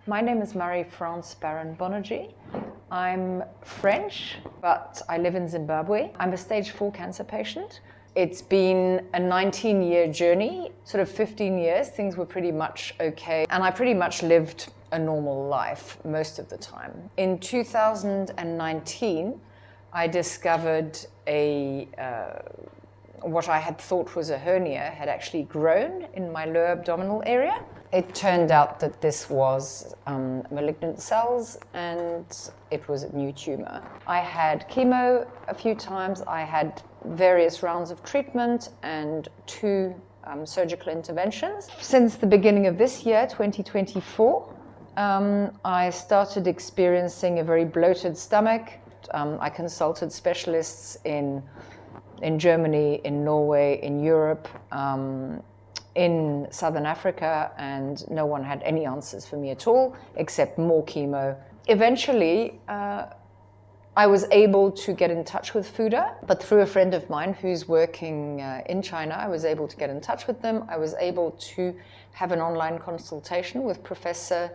My name is Marie-France Baron-Bonergy. I'm French, but I live in Zimbabwe. I'm a stage 4 cancer patient. It's been a 19-year journey, sort of 15 years, things were pretty much okay. And I pretty much lived a normal life most of the time. In 2019, I discovered what I had thought was a hernia had actually grown in my lower abdominal area. It turned out that this was malignant cells and it was a new tumor. I had chemo a few times, I had various rounds of treatment and 2 surgical interventions. Since the beginning of this year, 2024, I started experiencing a very bloated stomach. I consulted specialists in Germany, in Norway, in Europe, in Southern Africa, and no one had any answers for me at all, except more chemo. Eventually, I was able to get in touch with Fuda, but through a friend of mine who's working in China, I was able to get in touch with them. I was able to have an online consultation with Professor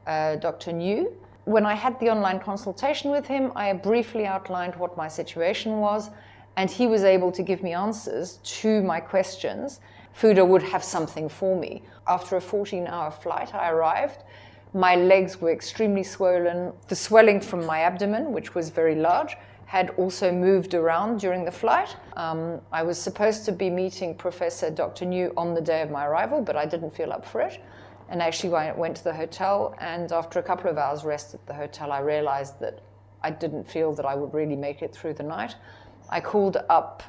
Dr. New. When I had the online consultation with him, I briefly outlined what my situation was, and he was able to give me answers to my questions. Fuda would have something for me. After a 14-hour flight, I arrived. My legs were extremely swollen. The swelling from my abdomen, which was very large, had also moved around during the flight. I was supposed to be meeting Professor Dr. New on the day of my arrival, but I didn't feel up for it. And actually, I went to the hotel, and after a couple of hours rest at the hotel, I realized that I didn't feel that I would really make it through the night. I called up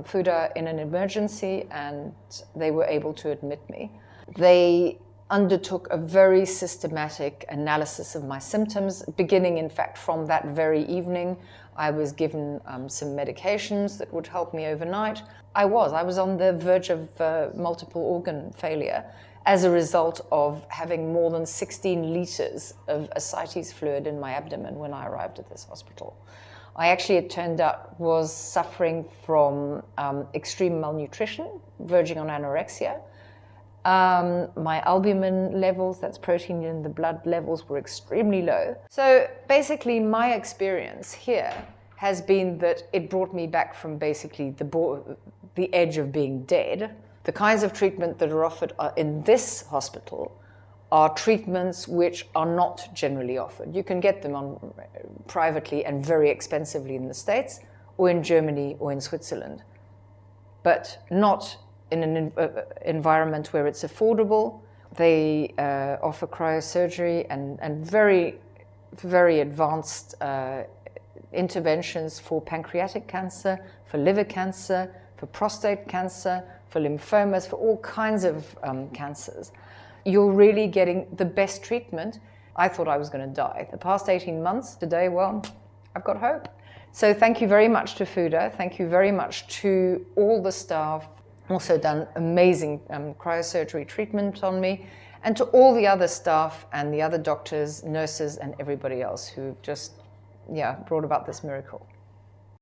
Fuda in an emergency, and they were able to admit me. They undertook a very systematic analysis of my symptoms, beginning, in fact, from that very evening. I was given some medications that would help me overnight. I was on the verge of multiple organ failure as a result of having more than 16 liters of ascites fluid in my abdomen when I arrived at this hospital. I actually, it turned out, was suffering from extreme malnutrition, verging on anorexia. My albumin levels, that's protein in the blood levels, were extremely low. So basically my experience here has been that it brought me back from basically the edge of being dead. The kinds of treatment that are offered in this hospital are treatments which are not generally offered. You can get them privately and very expensively in the States, or in Germany, or in Switzerland, but not in an environment where it's affordable. They offer cryosurgery and very, very advanced interventions for pancreatic cancer, for liver cancer, for prostate cancer, for lymphomas, for all kinds of cancers. You're really getting the best treatment. I thought I was going to die. The past 18 months, today, well, I've got hope. So thank you very much to Fuda. Thank you very much to all the staff. Also done amazing cryosurgery treatment on me. And to all the other staff and the other doctors, nurses, and everybody else who've just, brought about this miracle.